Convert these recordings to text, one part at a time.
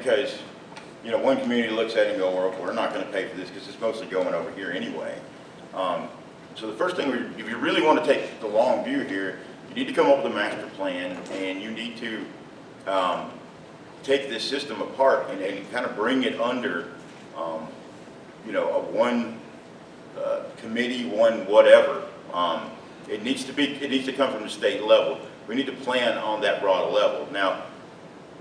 because, you know, one community looks at it and go, well, we're not going to pay for this because it's mostly going over here anyway. So the first thing, if you really want to take the long view here, you need to come up with a master plan, and you need to take this system apart and kind of bring it under, you know, a one committee, one whatever. It needs to come from the state level. We need to plan on that broad level. Now,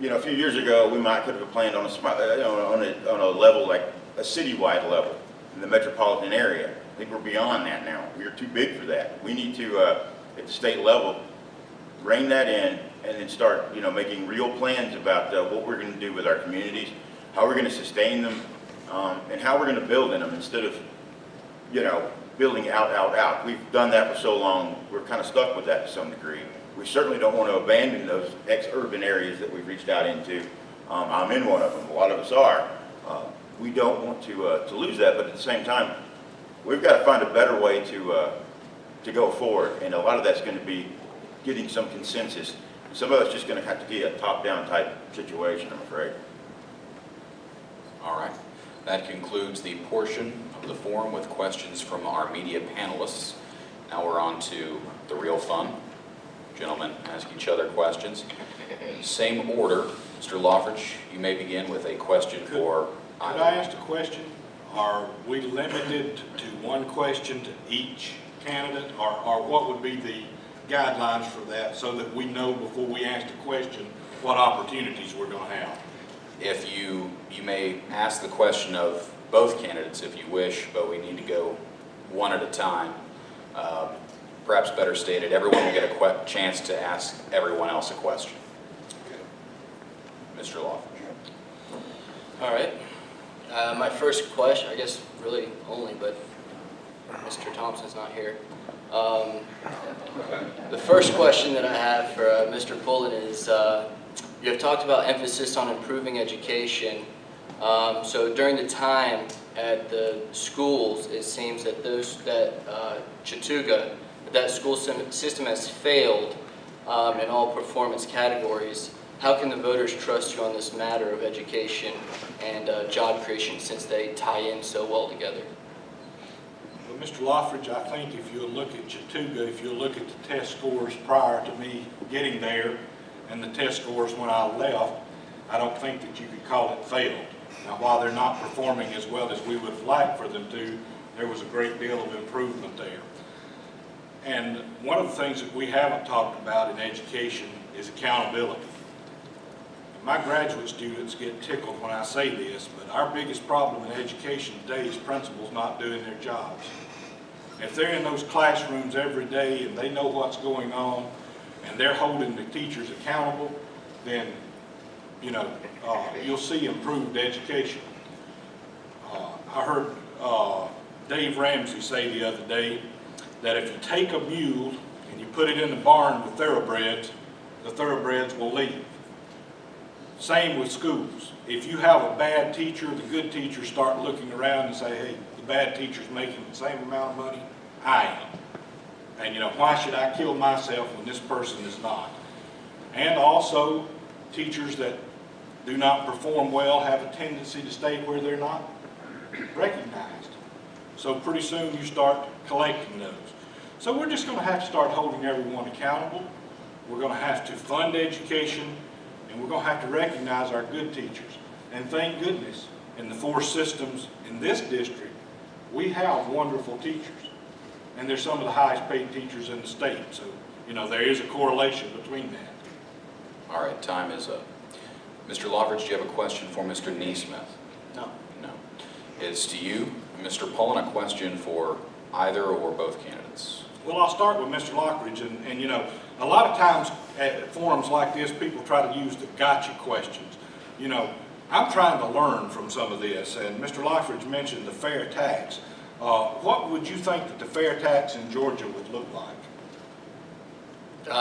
you know, a few years ago, we could have planned on a level like a citywide level in the metropolitan area. I think we're beyond that now. We are too big for that. We need to, at the state level, rein that in and then start, you know, making real plans about what we're going to do with our communities, how we're going to sustain them, and how we're going to build in them instead of, you know, building out. We've done that for so long, we're kind of stuck with that to some degree. We certainly don't want to abandon those ex-urban areas that we've reached out into. I'm in one of them, a lot of us are. We don't want to lose that, but at the same time, we've got to find a better way to go forward, and a lot of that's going to be getting some consensus. Some of it's just going to have to be a top-down type situation, I'm afraid. All right. That concludes the portion of the forum with questions from our media panelists. Now we're on to the real fun. Gentlemen, ask each other questions. Same order. Mr. Loffridge, you may begin with a question for either. Could I ask a question? Are we limited to one question to each candidate, or what would be the guidelines for that, so that we know before we ask the question what opportunities we're going to have? If you may ask the question of both candidates if you wish, but we need to go one at a time. Perhaps better stated, everyone will get a chance to ask everyone else a question. Okay. Mr. Loffridge. All right. My first question, I guess really only, but Mr. Thompson's not here. The first question that I have for Mr. Pullen is, you have talked about emphasis on improving education. So during the time at the schools, it seems that Chattooga, that school system has failed in all performance categories. How can the voters trust you on this matter of education and job creation, since they tie in so well together? Well, Mr. Loffridge, I think if you'll look at Chattooga, if you'll look at the test scores prior to me getting there and the test scores when I left, I don't think that you could call it failed. Now, while they're not performing as well as we would have liked for them to, there was a great deal of improvement there. And one of the things that we haven't talked about in education is accountability. My graduate students get tickled when I say this, but our biggest problem in education today is principals not doing their jobs. If they're in those classrooms every day and they know what's going on and they're holding the teachers accountable, then you'll see improved education. I heard Dave Ramsey say the other day that if you take a mule and you put it in the barn with thoroughbreds, the thoroughbreds will leave. Same with schools. If you have a bad teacher, the good teachers start looking around and say, hey, the bad teacher's making the same amount of money I am. And why should I kill myself when this person is not? And also, teachers that do not perform well have a tendency to stay where they're not recognized. So pretty soon you start collecting those. So we're just going to have to start holding everyone accountable. We're going to have to fund education, and we're going to have to recognize our good teachers. And thank goodness, in the 4 systems in this district, we have wonderful teachers. And they're some of the highest paid teachers in the state. So, there is a correlation between that. All right, time is up. Mr. Loffridge, do you have a question for Mr. Neesmith? No. No. It's to you, Mr. Pullen, a question for either or both candidates. Well, I'll start with Mr. Lockridge, and a lot of times at forums like this, people try to use the gotcha questions. I'm trying to learn from some of this, and Mr. Lockridge mentioned the fair tax. What would you think that the fair tax in Georgia would look like?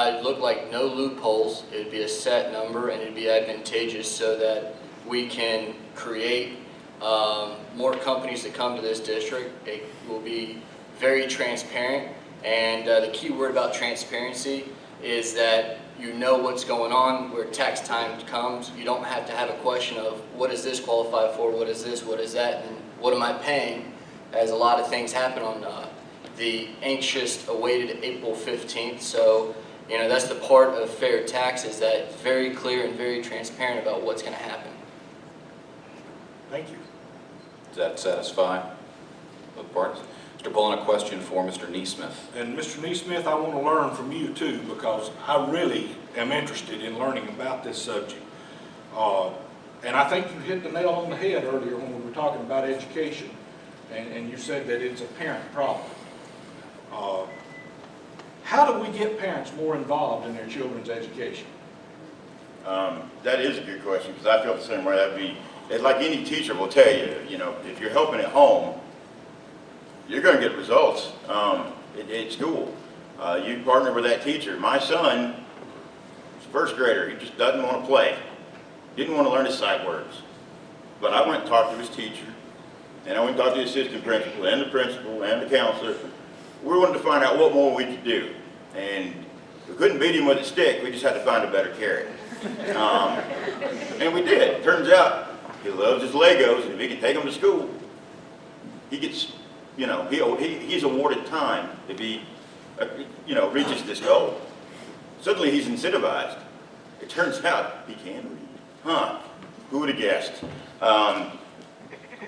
It'd look like no loopholes. It'd be a set number, and it'd be advantageous so that we can create more companies that come to this district. It will be very transparent, and the key word about transparency is that you know what's going on where tax time comes. You don't have to have a question of what does this qualify for, what is this, what is that, and what am I paying, as a lot of things happen on the anxious awaited April 15th. So, you know, that's the part of fair taxes, that it's very clear and very transparent about what's going to happen. Thank you. Does that satisfy both parties? Mr. Pullen, a question for Mr. Neesmith. And Mr. Neesmith, I want to learn from you too, because I really am interested in learning about this subject. And I think you hit the nail on the head earlier when we were talking about education, and you said that it's a parent problem. How do we get parents more involved in their children's education? That is a good question, because I feel the same way. That'd be, like any teacher will tell you, you know, if you're helping at home, you're going to get results at school. You partner with that teacher. My son, first grader, he just doesn't want to play. Didn't want to learn his sight words. But I went and talked to his teacher, and I went and talked to the assistant principal and the counselor. We wanted to find out what more we could do. And we couldn't beat him with a stick. We just had to find a better carrot. And we did. Turns out he loves his Legos, and if he can take them to school, he gets, you know, he's awarded time if he, you know, reaches this goal. Suddenly he's incentivized. It turns out he can read. Huh? Who would have guessed?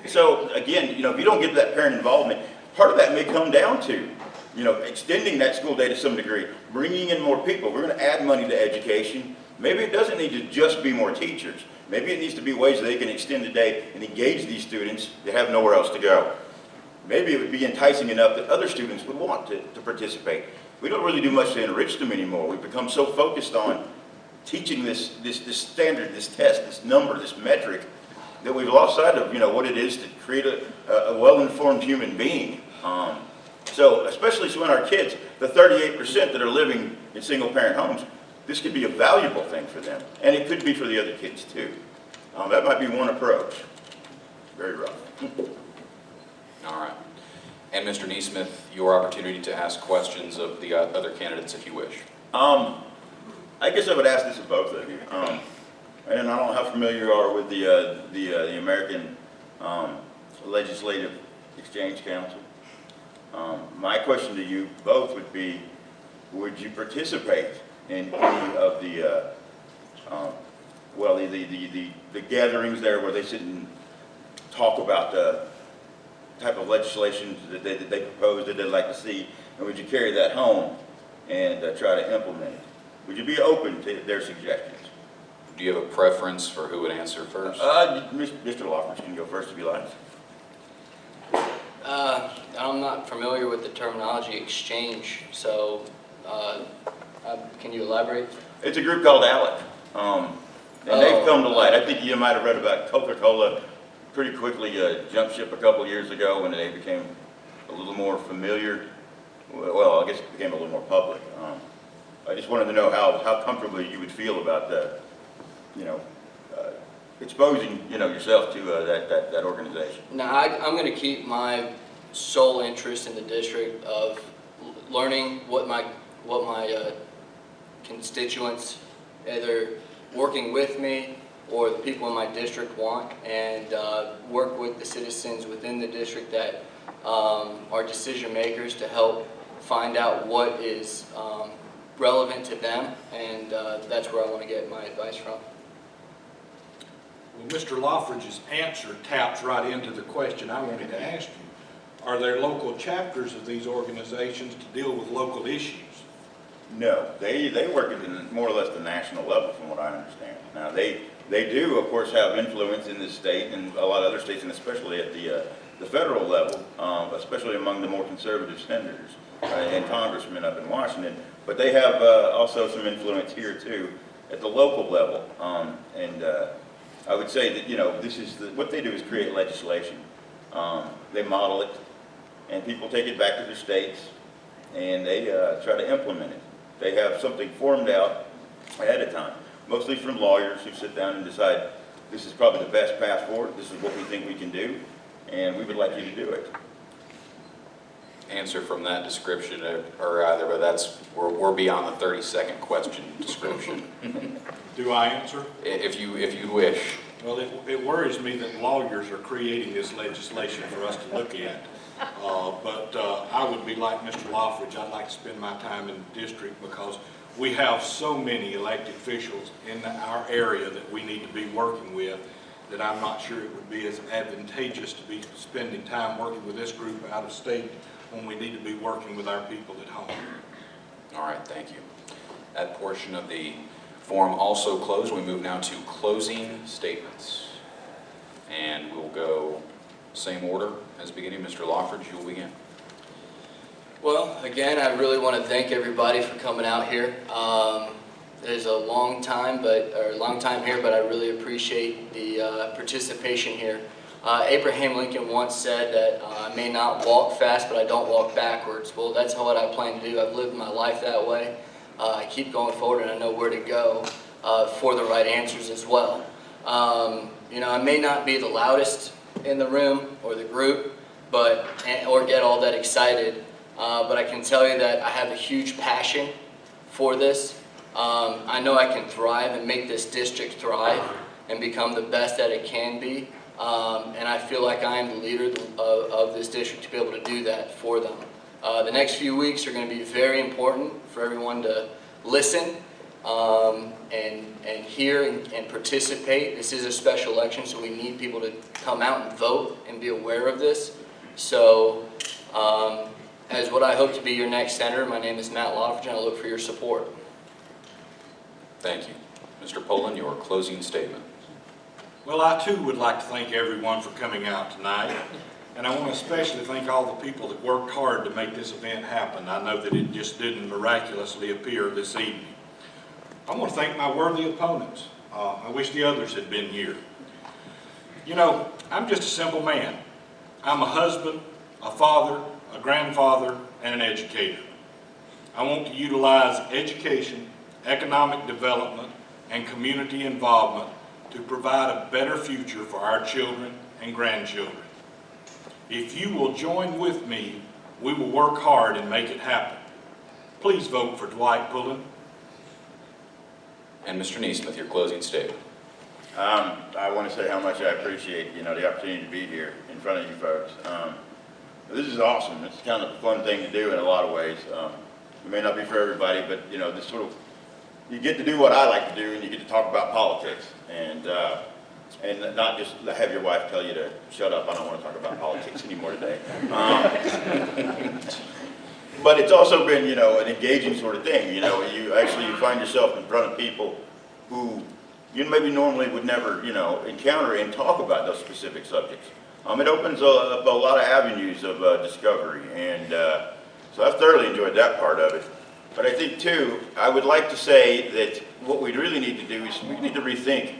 So again, you know, if you don't get that parent involvement, part of that may come down to, you know, extending that school day to some degree, bringing in more people. We're going to add money to education. Maybe it doesn't need to just be more teachers. Maybe it needs to be ways that they can extend the day and engage these students that have nowhere else to go. Maybe it would be enticing enough that other students would want to participate. We don't really do much to enrich them anymore. We've become so focused on teaching this standard, this test, this number, this metric, that we've lost sight of, you know, what it is to create a well-informed human being. So especially when our kids, the 38% that are living in single-parent homes, this could be a valuable thing for them, and it could be for the other kids too. That might be one approach. Very rough. All right. And Mr. Neesmith, your opportunity to ask questions of the other candidates if you wish. I guess I would ask this of both of you. And I don't know how familiar you are with the American Legislative Exchange Council. My question to you both would be, would you participate in any of the gatherings there where they sit and talk about the type of legislation that they propose that they'd like to see, and would you carry that home and try to implement it? Would you be open to their suggestions? Do you have a preference for who would answer first? Mr. Lawford can go first if you like. I'm not familiar with the terminology exchange, so can you elaborate? It's a group called ALEC, and they've come to light. I think you might have read about Coca-Cola pretty quickly jumped ship a couple years ago when they became a little more familiar. Well, I guess it became a little more public. I just wanted to know how comfortably you would feel about exposing, yourself to that organization. Now, I'm going to keep my sole interest in the district of learning what my constituents, either working with me or the people in my district want, and work with the citizens within the district that are decision makers to help find out what is relevant to them, and that's where I want to get my advice from. Well, Mr. Loffridge's answer taps right into the question I wanted to ask you. Are there local chapters of these organizations to deal with local issues? No, they work at more or less the national level, from what I understand. Now they do, of course, have influence in this state and a lot of other states, and especially at the federal level, especially among the more conservative senators and congressmen up in Washington. But they have also some influence here too at the local level, and I would say that this is what they do is create legislation. They model it, and people take it back to their states, and they try to implement it. They have something formed out ahead of time, mostly from lawyers who sit down and decide this is probably the best path forward, this is what we think we can do, and we would like you to do it. answer from that description or either, but we're beyond the 30-second question description. Do I answer? If you wish. Well, it worries me that lawyers are creating this legislation for us to look at. But I would be like Mr. Loffridge. I'd like to spend my time in the district because we have so many elected officials in our area that we need to be working with that I'm not sure it would be as advantageous to be spending time working with this group out of state when we need to be working with our people at home. All right, thank you. That portion of the forum also closed. We move now to closing statements. And we'll go same order as beginning. Mr. Loffridge, you will begin. Well, again, I really want to thank everybody for coming out here. It is a long time here, but I really appreciate the participation here. Abraham Lincoln once said that I may not walk fast, but I don't walk backwards. Well, that's what I plan to do. I've lived my life that way. I keep going forward, and I know where to go for the right answers as well. You know, I may not be the loudest in the room or the group, or get all that excited, but I can tell you that I have a huge passion for this. I know I can thrive and make this district thrive and become the best that it can be. And I feel like I am the leader of this district to be able to do that for them. The next few weeks are going to be very important for everyone to listen and hear and participate. This is a special election, so we need people to come out and vote and be aware of this. So, as what I hope to be your next senator, my name is Matt Loffridge, and I look for your support. Thank you. Mr. Poland, your closing statement. Well, I too would like to thank everyone for coming out tonight. And I want to especially thank all the people that worked hard to make this event happen. I know that it just didn't miraculously appear this evening. I want to thank my worthy opponents. I wish the others had been here. You know, I'm just a simple man. I'm a husband, a father, a grandfather, and an educator. I want to utilize education, economic development, and community involvement to provide a better future for our children and grandchildren. If you will join with me, we will work hard and make it happen. Please vote for Dwight Pullen. And Mr. Neesmith, your closing statement. I want to say how much I appreciate, the opportunity to be here in front of you folks. This is awesome. It's kind of a fun thing to do in a lot of ways. It may not be for everybody, but this sort of, you get to do what I like to do, and you get to talk about politics, and not just have your wife tell you to shut up. I don't want to talk about politics anymore today. But it's also been, an engaging sort of thing. You find yourself in front of people who you maybe normally would never, encounter and talk about those specific subjects. It opens up a lot of avenues of discovery, and so I've thoroughly enjoyed that part of it. But I think, too, I would like to say that what we really need to do is we need to rethink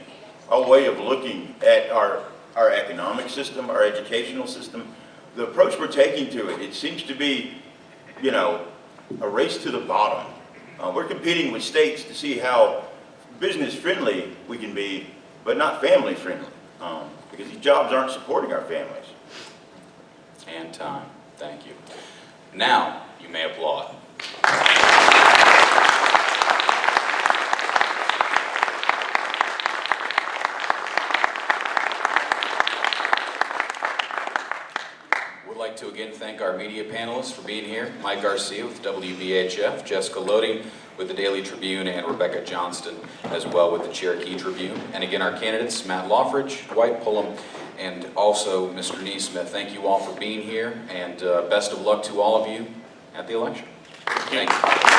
our way of looking at our economic system, our educational system. The approach we're taking to it, it seems to be, a race to the bottom. We're competing with states to see how business-friendly we can be, but not family-friendly, because these jobs aren't supporting our families. And time. Thank you. Now, you may applaud. We'd like to again thank our media panelists for being here. Mike Garcia with WBHF, Jessica Loading with the Daily Tribune, and Rebecca Johnston as well with the Cherokee Tribune. And again, our candidates, Matt Loffridge, Dwight Pullen, and also Mr. Neesmith. Thank you all for being here, and best of luck to all of you at the election. Thank you.